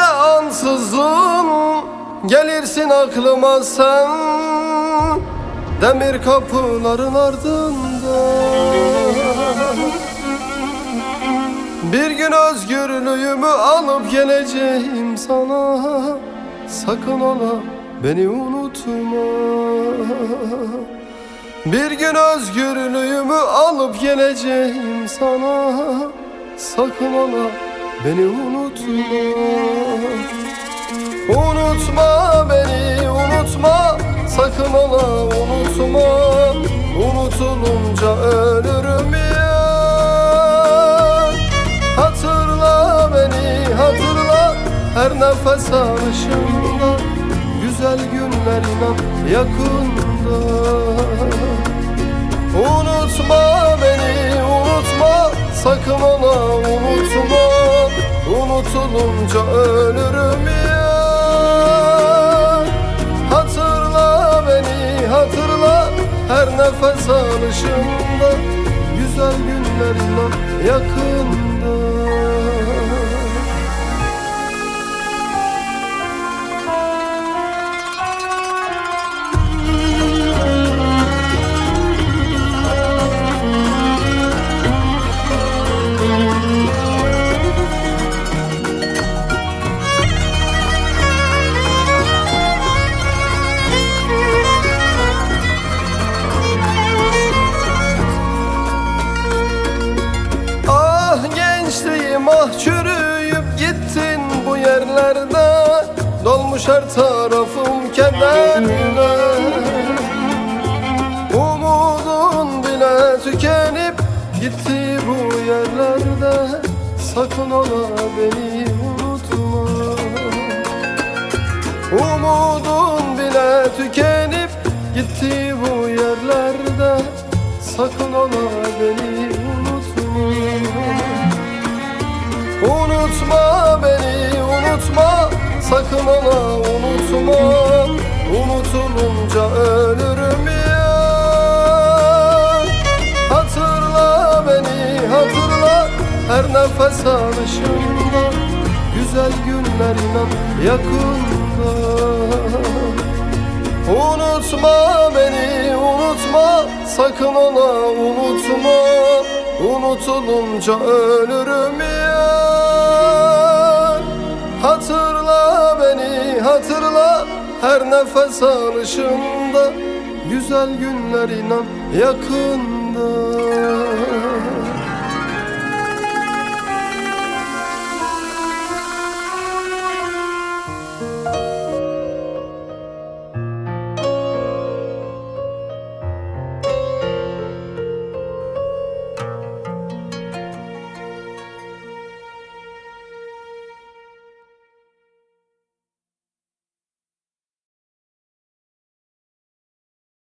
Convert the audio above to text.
ansızın gelirsin aklıma sen, demir kapıların ardında. Bir gün özgürlüğümü alıp geleceğim sana, sakın ola beni unutma. Bir gün özgürlüğümü alıp geleceğim sana, sakın ola beni unutma. Unutma beni, unutma, sakın ola unutma. Unutulunca ölürüm ya. Hatırla beni, hatırla, her nefes alışımda. Güzel günler inan yakında. Unutma beni, unutma, sakın ola unutma. Unutulunca ölürüm ya. Hatırla beni, hatırla, her nefes alışımda. Güzel günler inan yakında. Ah çürüyüp gittin bu yerlerde, dolmuş her tarafım kederle. Umudun bile tükenip gitti bu yerlerde, sakın ola beni unutma. Umudun bile tükenip gitti bu yerlerde, sakın ola beni unutma. Unutma beni, unutma, sakın ola unutma. Unutulunca ölürüm ya. Hatırla beni, hatırla, her nefes alışımda. Güzel günler inan yakında. Unutma beni, unutma, sakın ola unutma. Unutulunca ölürüm ya. Hatırla beni, hatırla, her nefes alışımda. Güzel günler inan yakında.